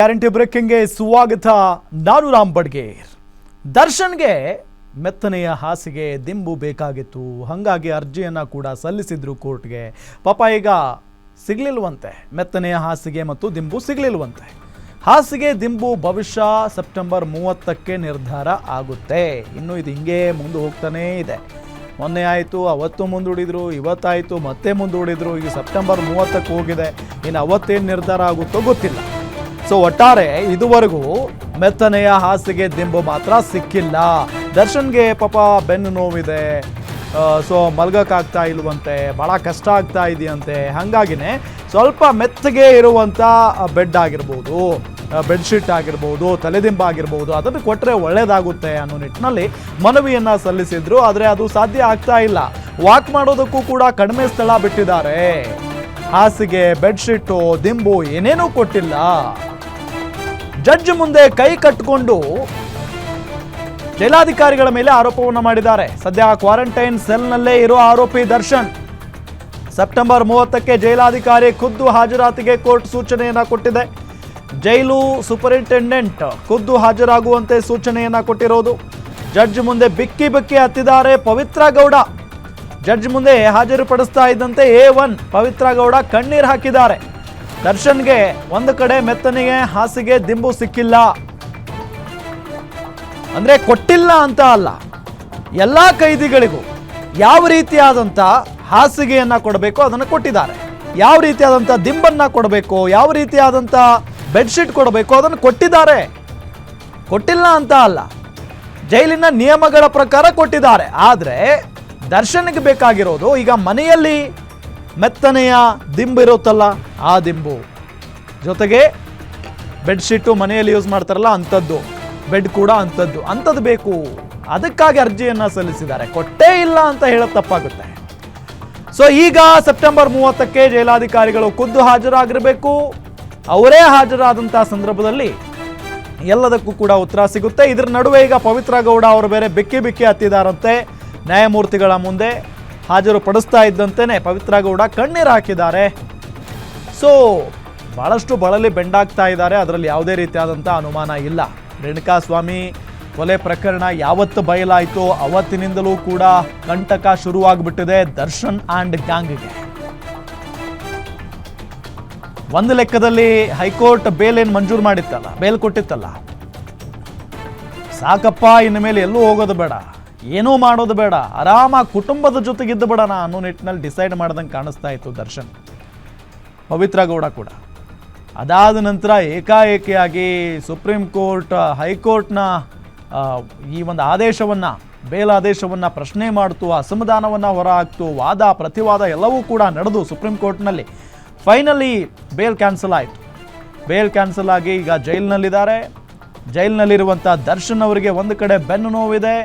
Guarantee ಬ್ರೇಕಿಂಗ್ಗೆ ಸ್ವಾಗತ. ನಾನು ರಾಮ್ ಬಡ್ಗೇರ್. ದರ್ಶನ್ಗೆ ಮೆತ್ತನೆಯ ಹಾಸಿಗೆ ದಿಂಬು ಬೇಕಾಗಿತ್ತು, ಹಾಗಾಗಿ ಅರ್ಜಿಯನ್ನು ಕೂಡ ಸಲ್ಲಿಸಿದ್ರು ಕೋರ್ಟ್ಗೆ. ಪಾಪ ಈಗ ಸಿಗಲಿಲ್ವಂತೆ, ಮೆತ್ತನೆಯ ಹಾಸಿಗೆ ಮತ್ತು ದಿಂಬು ಸಿಗಲಿಲ್ವಂತೆ. ಹಾಸಿಗೆ ದಿಂಬು ಭವಿಷ್ಯ ಸೆಪ್ಟೆಂಬರ್ 30ಕ್ಕೆ ನಿರ್ಧಾರ ಆಗುತ್ತೆ. ಇನ್ನು ಇದು ಹಿಂಗೆ ಮುಂದೆ ಹೋಗ್ತಾನೇ ಇದೆ. ಮೊನ್ನೆ ಆಯಿತು, ಅವತ್ತು ಮುಂದೂಡಿದ್ರು, ಇವತ್ತಾಯಿತು, ಮತ್ತೆ ಮುಂದೂಡಿದ್ರು. ಈಗ ಸೆಪ್ಟೆಂಬರ್ 30ಕ್ಕೆ ಹೋಗಿದೆ. ಇನ್ನು ಅವತ್ತೇನು ನಿರ್ಧಾರ ಆಗುತ್ತೋ ಗೊತ್ತಿಲ್ಲ. ಸೊ ಒಟ್ಟಾರೆ ಇದುವರೆಗೂ ಮೆತ್ತನೆಯ ಹಾಸಿಗೆ ದಿಂಬು ಮಾತ್ರ ಸಿಕ್ಕಿಲ್ಲ. ದರ್ಶನ್ಗೆ ಪಾಪ ಬೆನ್ನು ನೋವಿದೆ, ಸೊ ಮಲ್ಗೋಕ್ಕಾಗ್ತಾ ಇಲ್ವಂತೆ, ಭಾಳ ಕಷ್ಟ ಆಗ್ತಾ ಇದೆಯಂತೆ. ಹಾಗಾಗಿನೇ ಸ್ವಲ್ಪ ಮೆತ್ತಗೆ ಇರುವಂಥ ಬೆಡ್ ಆಗಿರ್ಬೋದು, ಬೆಡ್ಶೀಟ್ ಆಗಿರ್ಬೋದು, ತಲೆದಿಂಬು ಆಗಿರ್ಬೋದು, ಅದನ್ನು ಕೊಟ್ಟರೆ ಒಳ್ಳೆಯದಾಗುತ್ತೆ ಅನ್ನೋ ನಿಟ್ಟಿನಲ್ಲಿ ಮನವಿಯನ್ನು ಸಲ್ಲಿಸಿದ್ರು. ಆದರೆ ಅದು ಸಾಧ್ಯ ಆಗ್ತಾ ಇಲ್ಲ. ವಾಕ್ ಮಾಡೋದಕ್ಕೂ ಕೂಡ ಕಡಿಮೆ ಸ್ಥಳ ಬಿಟ್ಟಿದ್ದಾರೆ. ಹಾಸಿಗೆ, ಬೆಡ್ಶೀಟು, ದಿಂಬು ಏನೇನೂ ಕೊಟ್ಟಿಲ್ಲ. ಜಡ್ಜ್ ಮುಂದೆ ಕೈ ಕಟ್ಟಿಕೊಂಡು ಜೈಲಾಧಿಕಾರಿಗಳ ಮೇಲೆ ಆರೋಪವನ್ನು ಮಾಡಿದ್ದಾರೆ. ಸದ್ಯ ಕ್ವಾರಂಟೈನ್ ಸೆಲ್ನಲ್ಲೇ ಇರೋ ಆರೋಪಿ ದರ್ಶನ್ ಸೆಪ್ಟೆಂಬರ್ 30ಕ್ಕೆ ಜೈಲಾಧಿಕಾರಿ ಖುದ್ದು ಹಾಜರಾತಿಗೆ ಕೋರ್ಟ್ ಸೂಚನೆಯನ್ನ ಕೊಟ್ಟಿದೆ. ಜೈಲು ಸೂಪರಿಂಟೆಂಡೆಂಟ್ ಖುದ್ದು ಹಾಜರಾಗುವಂತೆ ಸೂಚನೆಯನ್ನ ಕೊಟ್ಟಿರೋದು. ಜಡ್ಜ್ ಮುಂದೆ ಬಿಕ್ಕಿ ಬಿಕ್ಕಿ ಹತ್ತಿದ್ದಾರೆ ಪವಿತ್ರ ಗೌಡ. ಜಡ್ಜ್ ಮುಂದೆ ಹಾಜರುಪಡಿಸ್ತಾ ಇದ್ದಂತೆ A1 ಪವಿತ್ರ ಗೌಡ ಕಣ್ಣೀರು ಹಾಕಿದ್ದಾರೆ. ದರ್ಶನ್ಗೆ ಒಂದು ಕಡೆ ಮೆತ್ತನೆಗೆ ಹಾಸಿಗೆ ದಿಂಬು ಸಿಕ್ಕಿಲ್ಲ ಅಂದ್ರೆ ಕೊಟ್ಟಿಲ್ಲ ಅಂತ ಅಲ್ಲ, ಎಲ್ಲಾ ಕೈದಿಗಳಿಗೂ ಯಾವ ರೀತಿಯಾದಂಥ ಹಾಸಿಗೆಯನ್ನ ಕೊಡಬೇಕು ಅದನ್ನು ಕೊಟ್ಟಿದ್ದಾರೆ. ಯಾವ ರೀತಿಯಾದಂಥ ದಿಂಬನ್ನ ಕೊಡಬೇಕು, ಯಾವ ರೀತಿಯಾದಂಥ ಬೆಡ್ಶೀಟ್ ಕೊಡಬೇಕು ಅದನ್ನು ಕೊಟ್ಟಿದ್ದಾರೆ. ಕೊಟ್ಟಿಲ್ಲ ಅಂತ ಅಲ್ಲ, ಜೈಲಿನ ನಿಯಮಗಳ ಪ್ರಕಾರ ಕೊಟ್ಟಿದ್ದಾರೆ. ಆದರೆ ದರ್ಶನ್ಗೆ ಬೇಕಾಗಿರೋದು ಈಗ ಮನೆಯಲ್ಲಿ ಮೆತ್ತನೆಯ ದಿಂಬು ಇರುತ್ತಲ್ಲ, ಆ ದಿಂಬು ಜೊತೆಗೆ ಬೆಡ್ಶೀಟು ಮನೆಯಲ್ಲಿ ಯೂಸ್ ಮಾಡ್ತಾರಲ್ಲ ಅಂಥದ್ದು, ಬೆಡ್ ಕೂಡ ಅಂಥದ್ದು ಬೇಕು. ಅದಕ್ಕಾಗಿ ಅರ್ಜಿಯನ್ನು ಸಲ್ಲಿಸಿದ್ದಾರೆ. ಕೊಟ್ಟೇ ಇಲ್ಲ ಅಂತ ಹೇಳೋದು ತಪ್ಪಾಗುತ್ತೆ. ಸೊ ಈಗ ಸೆಪ್ಟೆಂಬರ್ 30ಕ್ಕೆ ಜೈಲಾಧಿಕಾರಿಗಳು ಖುದ್ದು ಹಾಜರಾಗಿರಬೇಕು. ಅವರೇ ಹಾಜರಾದಂಥ ಸಂದರ್ಭದಲ್ಲಿ ಎಲ್ಲದಕ್ಕೂ ಕೂಡ ಉತ್ತರ ಸಿಗುತ್ತೆ. ಇದರ ನಡುವೆ ಈಗ ಪವಿತ್ರ ಗೌಡ ಅವರು ಬೇರೆ ಬಿಕ್ಕಿ ಬಿಕ್ಕಿ ಹತ್ತಿದಾರಂತೆ. ನ್ಯಾಯಮೂರ್ತಿಗಳ ಮುಂದೆ ಹಾಜರು ಪಡಿಸ್ತಾ ಇದ್ದಂತೆಯೇ ಪವಿತ್ರ ಗೌಡ ಕಣ್ಣೀರು ಹಾಕಿದ್ದಾರೆ. ಸೊ ಭಾಳಷ್ಟು ಬಳಲಿ ಬೆಂಡಾಗ್ತಾ ಇದ್ದಾರೆ. ಅದರಲ್ಲಿ ಯಾವುದೇ ರೀತಿಯಾದಂಥ ಅನುಮಾನ ಇಲ್ಲ. ರೇಣುಕಾಸ್ವಾಮಿ ಕೊಲೆ ಪ್ರಕರಣ ಯಾವತ್ತು ಬಯಲಾಯಿತೋ ಅವತ್ತಿನಿಂದಲೂ ಕೂಡ ಕಂಟಕ ಶುರುವಾಗ್ಬಿಟ್ಟಿದೆ ದರ್ಶನ್ ಆ್ಯಂಡ್ ಗ್ಯಾಂಗ್ಗೆ. ಒಂದು ಲೆಕ್ಕದಲ್ಲಿ ಹೈಕೋರ್ಟ್ ಬೇಲ್ ಏನು ಮಂಜೂರು ಮಾಡಿತ್ತಲ್ಲ, ಬೇಲ್ ಕೊಟ್ಟಿತ್ತಲ್ಲ, ಸಾಕಪ್ಪ, ಇನ್ನು ಮೇಲೆ ಎಲ್ಲೂ ಹೋಗೋದು ಬೇಡ, ಏನೂ ಮಾಡೋದು ಬೇಡ, ಆರಾಮಾಗಿ ಕುಟುಂಬದ ಜೊತೆಗಿದ್ದು ಬಿಡೋಣ ಅನ್ನೋ ನಿಟ್ಟಿನಲ್ಲಿ ಡಿಸೈಡ್ ಮಾಡ್ದಂಗೆ ಕಾಣಿಸ್ತಾ ಇತ್ತು ದರ್ಶನ್, ಪವಿತ್ರ ಗೌಡ ಕೂಡ. ಅದಾದ ನಂತರ ಏಕಾಏಕಿಯಾಗಿ ಸುಪ್ರೀಂ ಕೋರ್ಟ್ ಹೈಕೋರ್ಟ್ನ ಈ ಒಂದು ಆದೇಶವನ್ನು, ಬೇಲ್ ಆದೇಶವನ್ನು ಪ್ರಶ್ನೆ ಮಾಡ್ತು, ಅಸಮಾಧಾನವನ್ನು ಹೊರಹಾಕ್ತು, ವಾದ ಪ್ರತಿವಾದ ಎಲ್ಲವೂ ಕೂಡ ನಡೆದು ಸುಪ್ರೀಂ ಕೋರ್ಟ್ನಲ್ಲಿ ಫೈನಲಿ ಬೇಲ್ ಕ್ಯಾನ್ಸಲ್ ಆಯಿತು. ಬೇಲ್ ಕ್ಯಾನ್ಸಲ್ ಆಗಿ ಈಗ ಜೈಲಿನಲ್ಲಿದ್ದಾರೆ. ಜೈಲಿನಲ್ಲಿರುವಂಥ ದರ್ಶನ್ ಅವರಿಗೆ ಒಂದು ಕಡೆ ಬೆನ್ನು ನೋವಿದೆ,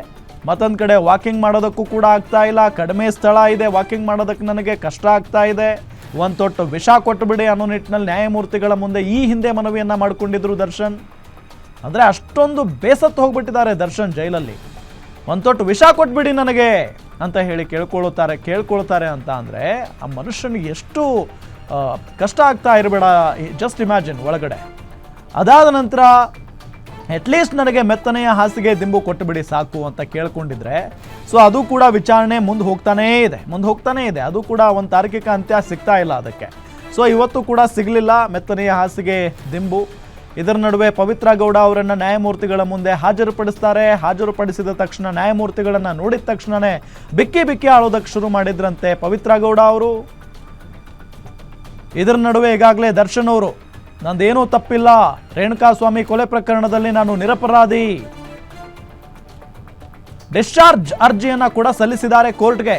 ಮತ್ತೊಂದು ಕಡೆ ವಾಕಿಂಗ್ ಮಾಡೋದಕ್ಕೂ ಕೂಡ ಆಗ್ತಾ ಇಲ್ಲ. ಕಡಿಮೆ ಸ್ಥಳ ಇದೆ, ವಾಕಿಂಗ್ ಮಾಡೋದಕ್ಕೆ ನನಗೆ ಕಷ್ಟ ಆಗ್ತಾ ಇದೆ, ಒಂದು ತೊಟ್ಟು ವಿಷ ಕೊಟ್ಟುಬಿಡಿ ಅನ್ನೋ ನಿಟ್ಟಿನಲ್ಲಿ ನ್ಯಾಯಮೂರ್ತಿಗಳ ಮುಂದೆ ಈ ಹಿಂದೆ ಮನವಿಯನ್ನು ಮಾಡಿಕೊಂಡಿದ್ರು ದರ್ಶನ್. ಅಂದರೆ ಅಷ್ಟೊಂದು ಬೇಸತ್ತು ಹೋಗ್ಬಿಟ್ಟಿದ್ದಾರೆ ದರ್ಶನ್ ಜೈಲಲ್ಲಿ. ಒಂದು ತೊಟ್ಟು ವಿಷ ಕೊಟ್ಬಿಡಿ ನನಗೆ ಅಂತ ಹೇಳಿ ಕೇಳ್ಕೊಳ್ತಾರೆ ಅಂತ ಅಂದರೆ ಆ ಮನುಷ್ಯನಿಗೆ ಎಷ್ಟು ಕಷ್ಟ ಆಗ್ತಾ ಇರಬೇಡ. ಜಸ್ಟ್ ಇಮ್ಯಾಜಿನ್ ಒಳಗಡೆ. ಅದಾದ ನಂತರ ಅಟ್ಲೀಸ್ಟ್ ನನಗೆ ಮೆತ್ತನೆಯ ಹಾಸಿಗೆ ದಿಂಬು ಕೊಟ್ಟುಬಿಡಿ ಸಾಕು ಅಂತ ಕೇಳ್ಕೊಂಡಿದ್ರೆ, ಸೊ ಅದು ಕೂಡ ವಿಚಾರಣೆ ಮುಂದೆ ಹೋಗ್ತಾನೇ ಇದೆ. ಅದು ಕೂಡ ಒಂದು ತಾರ್ಕಿಕ ಅಂತ್ಯ ಸಿಗ್ತಾ ಇಲ್ಲ ಅದಕ್ಕೆ. ಸೊ ಇವತ್ತು ಕೂಡ ಸಿಗಲಿಲ್ಲ ಮೆತ್ತನೆಯ ಹಾಸಿಗೆ ದಿಂಬು. ಇದರ ನಡುವೆ ಪವಿತ್ರ ಗೌಡ ಅವರನ್ನು ನ್ಯಾಯಮೂರ್ತಿಗಳ ಮುಂದೆ ಹಾಜರುಪಡಿಸ್ತಾರೆ. ಹಾಜರುಪಡಿಸಿದ ತಕ್ಷಣ ನ್ಯಾಯಮೂರ್ತಿಗಳನ್ನು ನೋಡಿದ ತಕ್ಷಣವೇ ಬಿಕ್ಕಿ ಆಳೋದಕ್ಕೆ ಶುರು ಮಾಡಿದ್ರಂತೆ ಪವಿತ್ರ ಗೌಡ ಅವರು. ಇದರ ನಡುವೆ ಈಗಾಗಲೇ ದರ್ಶನ್ ಅವರು, ನಂದೇನೂ ತಪ್ಪಿಲ್ಲ, ರೇಣುಕಾಸ್ವಾಮಿ ಕೊಲೆ ಪ್ರಕರಣದಲ್ಲಿ ನಾನು ನಿರಪರಾಧಿ, ಡಿಸ್ಚಾರ್ಜ್ ಅರ್ಜಿಯನ್ನು ಕೂಡ ಸಲ್ಲಿಸಿದ್ದಾರೆ ಕೋರ್ಟ್ಗೆ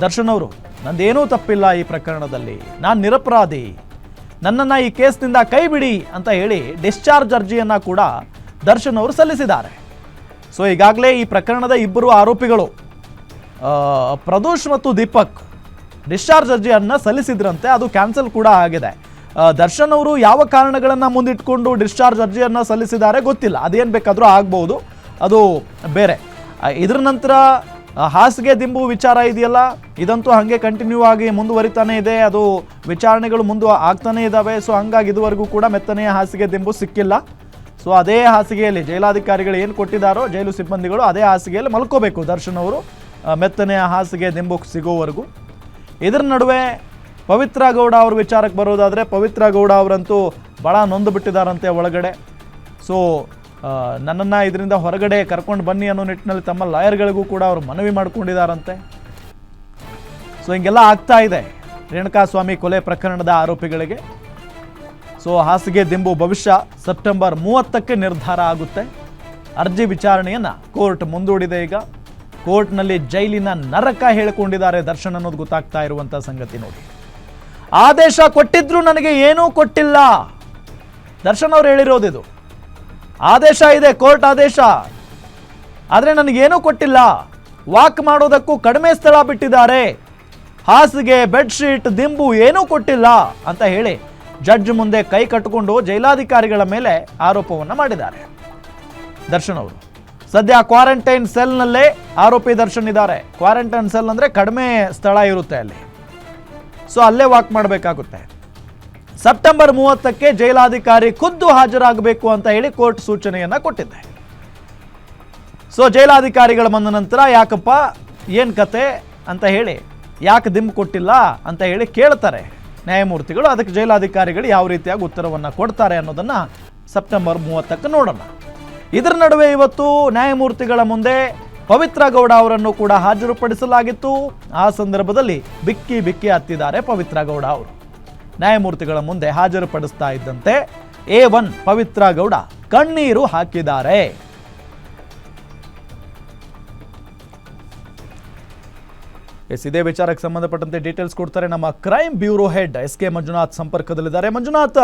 ದರ್ಶನ್ ಅವರು. ನಂದೇನೂ ತಪ್ಪಿಲ್ಲ ಈ ಪ್ರಕರಣದಲ್ಲಿ, ನಾನು ನಿರಪರಾಧಿ, ನನ್ನನ್ನು ಈ ಕೇಸ್ನಿಂದ ಕೈ ಬಿಡಿ ಅಂತ ಹೇಳಿ ಡಿಸ್ಚಾರ್ಜ್ ಅರ್ಜಿಯನ್ನು ಕೂಡ ದರ್ಶನ್ ಅವರು ಸಲ್ಲಿಸಿದ್ದಾರೆ. ಸೊ ಈಗಾಗಲೇ ಈ ಪ್ರಕರಣದ ಇಬ್ಬರು ಆರೋಪಿಗಳು ಪ್ರದೋಷ್ ಮತ್ತು ದೀಪಕ್ ಡಿಸ್ಚಾರ್ಜ್ ಅರ್ಜಿಯನ್ನು ಸಲ್ಲಿಸಿದ್ರಂತೆ. ಅದು ಕ್ಯಾನ್ಸಲ್ ಕೂಡ ಆಗಿದೆ. ದರ್ಶನ್ ಅವರು ಯಾವ ಕಾರಣಗಳನ್ನು ಮುಂದಿಟ್ಕೊಂಡು ಡಿಸ್ಚಾರ್ಜ್ ಅರ್ಜಿಯನ್ನು ಸಲ್ಲಿಸಿದ್ದಾರೆ ಗೊತ್ತಿಲ್ಲ. ಅದೇನು ಬೇಕಾದರೂ ಆಗ್ಬೋದು, ಅದು ಬೇರೆ. ಇದರ ನಂತರ ಹಾಸಿಗೆ ದಿಂಬು ವಿಚಾರ ಇದೆಯಲ್ಲ, ಇದಂತೂ ಹಾಗೆ ಕಂಟಿನ್ಯೂ ಆಗಿ ಮುಂದುವರಿತಾನೆ ಇದೆ. ಅದು ವಿಚಾರಣೆಗಳು ಆಗ್ತಾನೆ ಇದ್ದಾವೆ. ಸೊ ಹಂಗಾಗಿ ಇದುವರೆಗೂ ಕೂಡ ಮೆತ್ತನೆಯ ಹಾಸಿಗೆ ದಿಂಬು ಸಿಕ್ಕಿಲ್ಲ. ಸೊ ಅದೇ ಹಾಸಿಗೆಯಲ್ಲಿ ಜೈಲಾಧಿಕಾರಿಗಳು ಏನು ಕೊಟ್ಟಿದ್ದಾರೋ ಜೈಲು ಸಿಬ್ಬಂದಿಗಳು ಅದೇ ಹಾಸಿಗೆಯಲ್ಲಿ ಮಲ್ಕೋಬೇಕು ದರ್ಶನ್ ಅವರು, ಮೆತ್ತನೆಯ ಹಾಸಿಗೆ ದಿಂಬು ಸಿಗೋವರೆಗೂ. ಇದರ ನಡುವೆ ಪವಿತ್ರ ಗೌಡ ಅವ್ರ ವಿಚಾರಕ್ಕೆ ಬರೋದಾದರೆ, ಪವಿತ್ರ ಗೌಡ ಅವರಂತೂ ಭಾಳ ನೊಂದು ಬಿಟ್ಟಿದ್ದಾರಂತೆ ಒಳಗಡೆ. ಸೊ ನನ್ನನ್ನು ಇದರಿಂದ ಹೊರಗಡೆ ಕರ್ಕೊಂಡು ಬನ್ನಿ ಅನ್ನೋ ನಿಟ್ಟಿನಲ್ಲಿ ತಮ್ಮ ಲಾಯರ್ಗಳಿಗೂ ಕೂಡ ಅವರು ಮನವಿ ಮಾಡ್ಕೊಂಡಿದ್ದಾರಂತೆ. ಸೊ ಹಿಂಗೆಲ್ಲ ಆಗ್ತಾ ಇದೆ ರೇಣುಕಾಸ್ವಾಮಿ ಕೊಲೆ ಪ್ರಕರಣದ ಆರೋಪಿಗಳಿಗೆ. ಸೊ ಹಾಸಿಗೆ ದಿಂಬು ಭವಿಷ್ಯ ಸೆಪ್ಟೆಂಬರ್ 30ಕ್ಕೆ ನಿರ್ಧಾರ ಆಗುತ್ತೆ. ಅರ್ಜಿ ವಿಚಾರಣೆಯನ್ನು ಕೋರ್ಟ್ ಮುಂದೂಡಿದೆ. ಈಗ ಕೋರ್ಟ್ನಲ್ಲಿ ಜೈಲಿನ ನರಕ ಹೇಳಿಕೊಂಡಿದ್ದಾರೆ ದರ್ಶನ್ ಅನ್ನೋದು ಗೊತ್ತಾಗ್ತಾ ಇರುವಂಥ ಸಂಗತಿ ನೋಡಿ. ಆದೇಶ ಕೊಟ್ಟಿದ್ರು ನನಗೆ ಏನೂ ಕೊಟ್ಟಿಲ್ಲ, ದರ್ಶನ್ ಅವ್ರು ಹೇಳಿರೋದಿದು. ಆದೇಶ ಇದೆ, ಕೋರ್ಟ್ ಆದೇಶ, ಆದರೆ ನನಗೇನೂ ಕೊಟ್ಟಿಲ್ಲ. ವಾಕ್ ಮಾಡೋದಕ್ಕೂ ಕಡಿಮೆ ಸ್ಥಳ ಬಿಟ್ಟಿದ್ದಾರೆ, ಹಾಸಿಗೆ ಬೆಡ್ಶೀಟ್ ದಿಂಬು ಏನೂ ಕೊಟ್ಟಿಲ್ಲ ಅಂತ ಹೇಳಿ ಜಡ್ಜ್ ಮುಂದೆ ಕೈ ಕಟ್ಟಿಕೊಂಡು ಜೈಲಾಧಿಕಾರಿಗಳ ಮೇಲೆ ಆರೋಪವನ್ನು ಮಾಡಿದ್ದಾರೆ ದರ್ಶನ್ ಅವರು. ಸದ್ಯ ಕ್ವಾರಂಟೈನ್ ಸೆಲ್ನಲ್ಲೇ ಆರೋಪಿ ದರ್ಶನ್ ಇದ್ದಾರೆ. ಕ್ವಾರಂಟೈನ್ ಸೆಲ್ ಅಂದರೆ ಕಡಿಮೆ ಸ್ಥಳ ಇರುತ್ತೆ ಅಲ್ಲಿ, ಸೊ ಅಲ್ಲೇ ವಾಕ್ ಮಾಡಬೇಕಾಗುತ್ತೆ. ಸೆಪ್ಟೆಂಬರ್ 30ಕ್ಕೆ ಜೈಲಾಧಿಕಾರಿ ಖುದ್ದು ಹಾಜರಾಗಬೇಕು ಅಂತ ಹೇಳಿ ಕೋರ್ಟ್ ಸೂಚನೆಯನ್ನ ಕೊಟ್ಟಿದೆ. ಸೊ ಜೈಲಾಧಿಕಾರಿಗಳು ಬಂದ ನಂತರ ಯಾಕಪ್ಪ ಏನು ಕತೆ ಅಂತ ಹೇಳಿ, ಯಾಕೆ ದಿಂಬು ಕೊಟ್ಟಿಲ್ಲ ಅಂತ ಹೇಳಿ ಕೇಳ್ತಾರೆ ನ್ಯಾಯಮೂರ್ತಿಗಳು. ಅದಕ್ಕೆ ಜೈಲಾಧಿಕಾರಿಗಳು ಯಾವ ರೀತಿಯಾಗಿ ಉತ್ತರವನ್ನು ಕೊಡ್ತಾರೆ ಅನ್ನೋದನ್ನು ಸೆಪ್ಟೆಂಬರ್ 30ಕ್ಕೆ ನೋಡೋಣ. ಇದರ ನಡುವೆ ಇವತ್ತು ನ್ಯಾಯಮೂರ್ತಿಗಳ ಮುಂದೆ ಪವಿತ್ರ ಗೌಡ ಅವರನ್ನು ಕೂಡ ಹಾಜರುಪಡಿಸಲಾಗಿತ್ತು. ಆ ಸಂದರ್ಭದಲ್ಲಿ ಬಿಕ್ಕಿ ಬಿಕ್ಕಿ ಹತ್ತಿದ್ದಾರೆ ಪವಿತ್ರ ಗೌಡ ಅವರು. ನ್ಯಾಯಮೂರ್ತಿಗಳ ಮುಂದೆ ಹಾಜರುಪಡಿಸ್ತಾ ಇದ್ದಂತೆ A1 ಪವಿತ್ರ ಗೌಡ ಕಣ್ಣೀರು ಹಾಕಿದ್ದಾರೆ. ಇದೇ ವಿಚಾರಕ್ಕೆ ಸಂಬಂಧಪಟ್ಟಂತೆ ಡೀಟೇಲ್ಸ್ ಕೊಡ್ತಾರೆ ನಮ್ಮ crime bureau head SK Manjunath ಸಂಪರ್ಕದಲ್ಲಿದ್ದಾರೆ. ಮಂಜುನಾಥ್,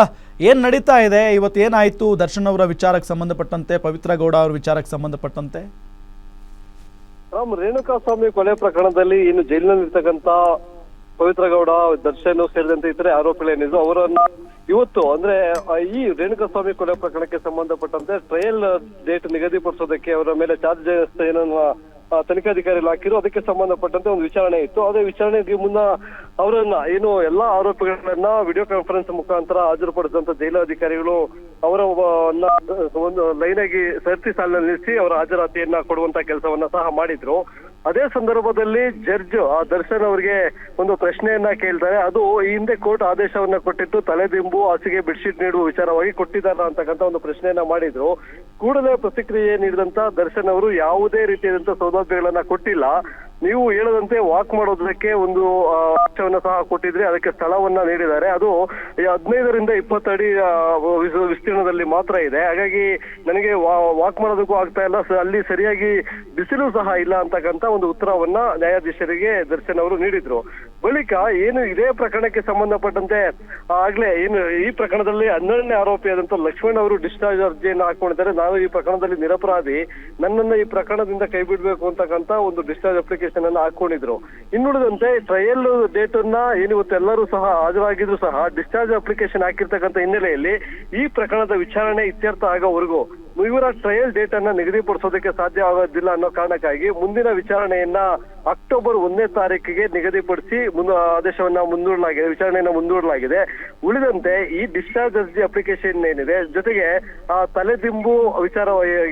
ಏನ್ ನಡೀತಾ ಇದೆ ಇವತ್ತು? ಏನಾಯ್ತು ದರ್ಶನ್ ಅವರ ವಿಚಾರಕ್ಕೆ ಸಂಬಂಧಪಟ್ಟಂತೆ, ಪವಿತ್ರ ಗೌಡ ಅವರ ವಿಚಾರಕ್ಕೆ ಸಂಬಂಧಪಟ್ಟಂತೆ? ರೇಣುಕಾಸ್ವಾಮಿ ಕೊಲೆ ಪ್ರಕರಣದಲ್ಲಿ ಇನ್ನು ಜೈಲಿನಲ್ಲಿರ್ತಕ್ಕಂಥ ಪವಿತ್ರ ಗೌಡ, ದರ್ಶನ್ ಸೇರಿದಂತೆ ಇತರೆ ಆರೋಪಿಗಳೇನಿದ್ರು ಅವರನ್ನ ಇವತ್ತು ಅಂದ್ರೆ ಈ ರೇಣುಕಾಸ್ವಾಮಿ ಕೊಲೆ ಪ್ರಕರಣಕ್ಕೆ ಸಂಬಂಧಪಟ್ಟಂತೆ ಟ್ರಯಲ್ ಡೇಟ್ ನಿಗದಿಪಡಿಸೋದಕ್ಕೆ ಅವರ ಮೇಲೆ ಚಾರ್ಜ್ ಏನನ್ನ ತನಿಖಾಧಿಕಾರಿಗಳು ಹಾಕಿದ್ರು. ಅದಕ್ಕೆ ಸಂಬಂಧಪಟ್ಟಂತೆ ಒಂದು ವಿಚಾರಣೆ ಇತ್ತು. ಅದೇ ವಿಚಾರಣೆಗೆ ಮುನ್ನ ಅವರನ್ನ ಏನು ಎಲ್ಲಾ ಆರೋಪಿಗಳನ್ನ ವಿಡಿಯೋ ಕಾನ್ಫರೆನ್ಸ್ ಮುಖಾಂತರ ಹಾಜರುಪಡಿಸಿದಂತ ಜೈಲಾಧಿಕಾರಿಗಳು ಅವರ ಒಂದು ಲೈನ್ ಆಗಿ ಸರತಿ ಸಾಲಿನಲ್ಲಿ ನಿಲ್ಲಿಸಿ ಅವರ ಹಾಜರಾತಿಯನ್ನ ಕೊಡುವಂತ ಕೆಲಸವನ್ನ ಸಹ ಮಾಡಿದ್ರು. ಅದೇ ಸಂದರ್ಭದಲ್ಲಿ ಜಡ್ಜ್ ದರ್ಶನ್ ಅವರಿಗೆ ಒಂದು ಪ್ರಶ್ನೆಯನ್ನ ಕೇಳ್ತಾರೆ. ಅದು ಈ ಹಿಂದೆ ಕೋರ್ಟ್ ಆದೇಶವನ್ನ ಕೊಟ್ಟಿತ್ತು, ತಲೆದಿಂಬು ಹಾಸಿಗೆ ಬೆಡ್ಶೀಟ್ ನೀಡುವ ವಿಚಾರವಾಗಿ ಕೊಟ್ಟಿದ್ದಾರ ಅಂತಕ್ಕಂಥ ಒಂದು ಪ್ರಶ್ನೆಯನ್ನ ಮಾಡಿದ್ರು. ಕೂಡಲೇ ಪ್ರತಿಕ್ರಿಯೆ ನೀಡಿದಂತ ದರ್ಶನ್ ಅವರು ಯಾವುದೇ ರೀತಿಯಾದಂತ ಸೌಲಭ್ಯಗಳನ್ನ ಕೊಟ್ಟಿಲ್ಲ, ನೀವು ಹೇಳದಂತೆ ವಾಕ್ ಮಾಡೋದಕ್ಕೆ ಒಂದು ಅವಕಾಶವನ್ನ ಸಹ ಕೊಟ್ಟಿದ್ರೆ ಅದಕ್ಕೆ ಸ್ಥಳವನ್ನ ನೀಡಿದ್ದಾರೆ. ಅದು 15ರಿಂದ 20 ಅಡಿ ವಿಸ್ತೀರ್ಣದಲ್ಲಿ ಮಾತ್ರ ಇದೆ. ಹಾಗಾಗಿ ನನಗೆ ವಾಕ್ ಮಾಡೋದಕ್ಕೂ ಆಗ್ತಾ ಇಲ್ಲ, ಅಲ್ಲಿ ಸರಿಯಾಗಿ ಬಿಸಿಲು ಸಹ ಇಲ್ಲ ಅಂತಕ್ಕಂಥ ಒಂದು ಉತ್ತರವನ್ನ ನ್ಯಾಯಾಧೀಶರಿಗೆ ದರ್ಶನ್ ಅವರು ನೀಡಿದ್ರು. ಬಳಿಕ ಏನು ಇದೇ ಪ್ರಕರಣಕ್ಕೆ ಸಂಬಂಧಪಟ್ಟಂತೆ ಆಗ್ಲೇ ಏನು ಈ ಪ್ರಕರಣದಲ್ಲಿ 12ನೇ ಆರೋಪಿಯಾದಂತ ಲಕ್ಷ್ಮಣ್ ಅವರು ಡಿಸ್ಚಾರ್ಜ್ ಅರ್ಜಿಯನ್ನು ಹಾಕೊಂಡಿದ್ದಾರೆ. ನಾನು ಈ ಪ್ರಕರಣದಲ್ಲಿ ನಿರಪರಾಧಿ, ನನ್ನನ್ನ ಈ ಪ್ರಕರಣದಿಂದ ಕೈ ಬಿಡ್ಬೇಕು ಅಂತಕ್ಕಂಥ ಒಂದು ಡಿಸ್ಚಾರ್ಜ್ ಅಪ್ಲಿಕೇಶನ್ ಅನ್ನ ಹಾಕೊಂಡಿದ್ರು. ಇನ್ನುಳಿದಂತೆ ಟ್ರಯಲ್ ಡೇಟ್ ಅನ್ನ ಏನಿವತ್ತು ಎಲ್ಲರೂ ಸಹ ಹಾಜರಾಗಿದ್ರು ಸಹ ಡಿಸ್ಚಾರ್ಜ್ ಅಪ್ಲಿಕೇಶನ್ ಹಾಕಿರ್ತಕ್ಕಂಥ ಹಿನ್ನೆಲೆಯಲ್ಲಿ ಈ ಪ್ರಕರಣದ ವಿಚಾರಣೆ ಇತ್ಯರ್ಥ ಆಗೋವರೆಗೂ ಇವರ ಟ್ರಯಲ್ ಡೇಟ್ ಅನ್ನ ನಿಗದಿಪಡಿಸೋದಕ್ಕೆ ಸಾಧ್ಯ ಆಗೋದಿಲ್ಲ ಅನ್ನೋ ಕಾರಣಕ್ಕಾಗಿ ಮುಂದಿನ ವಿಚಾರಣೆಯನ್ನ ಅಕ್ಟೋಬರ್ 1ನೇ ತಾರೀಕಿಗೆ ನಿಗದಿಪಡಿಸಿ ಆದೇಶವನ್ನ ಮುಂದೂಡಲಾಗಿದೆ, ವಿಚಾರಣೆಯನ್ನ ಮುಂದೂಡಲಾಗಿದೆ. ಉಳಿದಂತೆ ಈ ಡಿಸ್ಚಾರ್ಜ್ ಅರ್ಜಿ ಅಪ್ಲಿಕೇಶನ್ ಏನಿದೆ ಜೊತೆಗೆ ತಲೆದಿಂಬು ವಿಚಾರ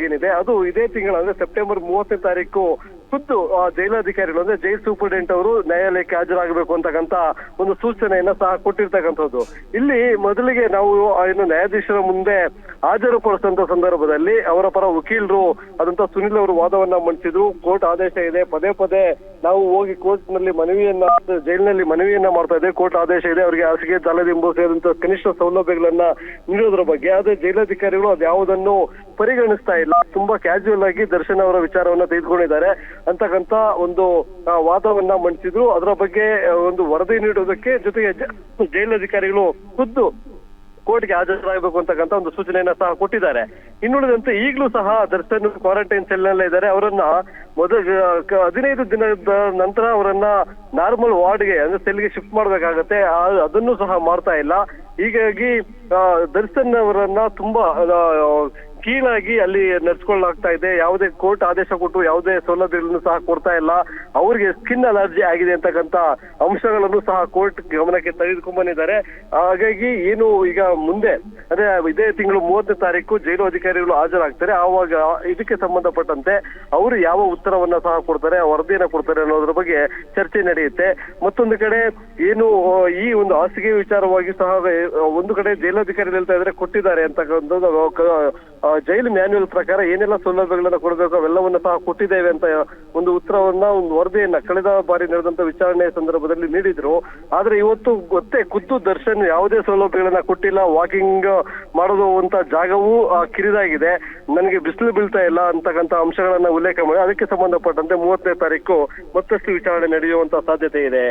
ಏನಿದೆ ಅದು ಇದೇ ತಿಂಗಳ ಅಂದ್ರೆ ಸೆಪ್ಟೆಂಬರ್ 30ನೇ ತಾರೀಕು ಖುದ್ದು ಜೈಲಾಧಿಕಾರಿಗಳು ಅಂದ್ರೆ ಜೈಲ್ ಸೂಪರಿಂಟೆಂಡೆಂಟ್ ಅವರು ನ್ಯಾಯಾಲಯಕ್ಕೆ ಹಾಜರಾಗಬೇಕು ಅಂತಕ್ಕಂಥ ಒಂದು ಸೂಚನೆಯನ್ನ ಸಹ ಕೊಟ್ಟಿರ್ತಕ್ಕಂಥದ್ದು. ಇಲ್ಲಿ ಮೊದಲಿಗೆ ನಾವು ಏನು ನ್ಯಾಯಾಧೀಶರ ಮುಂದೆ ಹಾಜರುಪಡಿಸಿದಂತ ಸಂದರ್ಭದಲ್ಲಿ ಅವರ ಪರ ವಕೀಲರು ಆದಂತ ಸುನಿಲ್ ಅವರು ವಾದವನ್ನ ಮಂಡಿಸಿದ್ರು. ಕೋರ್ಟ್ ಆದೇಶ ಇದೆ, ಪದೇ ಪದೇ ನಾವು ಹೋಗಿ ಕೋರ್ಟ್ ನಲ್ಲಿ ಮನವಿಯನ್ನ ಜೈಲಿನಲ್ಲಿ ಮನವಿಯನ್ನ ಮಾಡ್ತಾ ಇದ್ದೇವೆ, ಕೋರ್ಟ್ ಆದೇಶ ಇದೆ, ಅವರಿಗೆ ಹಾಸಿಗೆ ತಲೆದಿಂಬು ಸೇರಿದಂತ ಕನಿಷ್ಠ ಸೌಲಭ್ಯಗಳನ್ನ ನೀಡೋದ್ರ ಬಗ್ಗೆ. ಆದ್ರೆ ಜೈಲಾಧಿಕಾರಿಗಳು ಅದ್ಯಾವುದನ್ನು ಪರಿಗಣಿಸ್ತಾ ಇಲ್ಲ, ತುಂಬಾ ಕ್ಯಾಶುಯಲ್ ಆಗಿ ದರ್ಶನ್ ಅವರ ವಿಚಾರವನ್ನ ತೆಗೆದುಕೊಂಡಿದ್ದಾರೆ ಅಂತಕ್ಕಂತ ಒಂದು ವಾದವನ್ನ ಮಂಡಿಸಿದ್ರು. ಅದರ ಬಗ್ಗೆ ಒಂದು ವರದಿ ನೀಡೋದಕ್ಕೆ ಜೊತೆಗೆ ಜೈಲಾಧಿಕಾರಿಗಳು ಖುದ್ದು ಕೋರ್ಟ್ಗೆ ಹಾಜರಾಗಬೇಕು ಅಂತಕ್ಕಂಥ ಒಂದು ಸೂಚನೆಯನ್ನ ಸಹ ಕೊಟ್ಟಿದ್ದಾರೆ. ಇನ್ನುಳಿದಂತೆ ಈಗಲೂ ಸಹ ದರ್ಶನ್ ಕ್ವಾರಂಟೈನ್ ಸೆಲ್ ನಲ್ಲೇ ಇದ್ದಾರೆ. ಅವರನ್ನ 15 ದಿನದ ನಂತರ ಅವರನ್ನ ನಾರ್ಮಲ್ ವಾರ್ಡ್ಗೆ ಅಂದ್ರೆ ಸೆಲ್ಗೆ ಶಿಫ್ಟ್ ಮಾಡ್ಬೇಕಾಗತ್ತೆ, ಅದನ್ನು ಸಹ ಮಾಡ್ತಾ ಇಲ್ಲ. ಹೀಗಾಗಿ ದರ್ಶನ್ ಅವರನ್ನ ತುಂಬಾ ಕೀಳಾಗಿ ಅಲ್ಲಿ ನಡೆಸ್ಕೊಳ್ಳಲಾಗ್ತಾ ಇದೆ. ಯಾವುದೇ ಕೋರ್ಟ್ ಆದೇಶ ಕೊಟ್ಟು ಯಾವುದೇ ಸೌಲಭ್ಯಗಳನ್ನು ಸಹ ಕೊಡ್ತಾ ಇಲ್ಲ. ಅವ್ರಿಗೆ ಸ್ಕಿನ್ ಅಲರ್ಜಿ ಆಗಿದೆ ಅಂತಕ್ಕಂತ ಅಂಶಗಳನ್ನು ಸಹ ಕೋರ್ಟ್ ಗಮನಕ್ಕೆ ತೆಗೆದುಕೊಂಡ್ ಬಂದಿದ್ದಾರೆ. ಹಾಗಾಗಿ ಏನು ಈಗ ಮುಂದೆ ಅದೇ ಇದೇ ತಿಂಗಳು 30ನೇ ತಾರೀಕು ಜೈಲು ಅಧಿಕಾರಿಗಳು ಹಾಜರಾಗ್ತಾರೆ. ಆವಾಗ ಇದಕ್ಕೆ ಸಂಬಂಧಪಟ್ಟಂತೆ ಅವರು ಯಾವ ಉತ್ತರವನ್ನ ಸಹ ಕೊಡ್ತಾರೆ, ವರದಿಯನ್ನ ಕೊಡ್ತಾರೆ ಅನ್ನೋದ್ರ ಬಗ್ಗೆ ಚರ್ಚೆ ನಡೆಯುತ್ತೆ. ಮತ್ತೊಂದು ಕಡೆ ಏನು ಈ ಒಂದು ಹಾಸಿಗೆ ವಿಚಾರವಾಗಿ ಸಹ ಒಂದು ಕಡೆ ಜೈಲಾಧಿಕಾರಿಗಳು ಹೇಳ್ತಾ ಇದ್ರೆ ಕೊಟ್ಟಿದ್ದಾರೆ ಅಂತಕ್ಕಂಥದ್ದು ಜೈಲು ಮ್ಯಾನ್ಯುಯಲ್ ಪ್ರಕಾರ ಏನೆಲ್ಲ ಸೌಲಭ್ಯಗಳನ್ನ ಕೊಡಬೇಕು ಅವೆಲ್ಲವನ್ನ ಸಹ ಕೊಟ್ಟಿದ್ದೇವೆ ಅಂತ ಒಂದು ಉತ್ತರವನ್ನ, ಒಂದು ವರದಿಯನ್ನ ಕಳೆದ ಬಾರಿ ನಡೆದಂತ ವಿಚಾರಣೆ ಸಂದರ್ಭದಲ್ಲಿ ನೀಡಿದ್ರು. ಆದ್ರೆ ಇವತ್ತು ಖುದ್ದು ದರ್ಶನ್ ಯಾವುದೇ ಸೌಲಭ್ಯಗಳನ್ನ ಕೊಟ್ಟಿಲ್ಲ. ವಾಕಿಂಗ್ ಮಾಡೋದು ಅಂತ ಜಾಗವೂ ಕಿರಿದಾಗಿದೆ, ನನಗೆ ಬಿಸಿಲು ಬೀಳ್ತಾ ಇಲ್ಲ ಅಂತಕ್ಕಂಥ ಅಂಶಗಳನ್ನ ಉಲ್ಲೇಖ ಮಾಡಿ ಅದಕ್ಕೆ ಸಂಬಂಧಪಟ್ಟಂತೆ 30ನೇ ತಾರೀಕು ಮತ್ತಷ್ಟು ವಿಚಾರಣೆ ನಡೆಯುವಂತ ಸಾಧ್ಯತೆ ಇದೆ.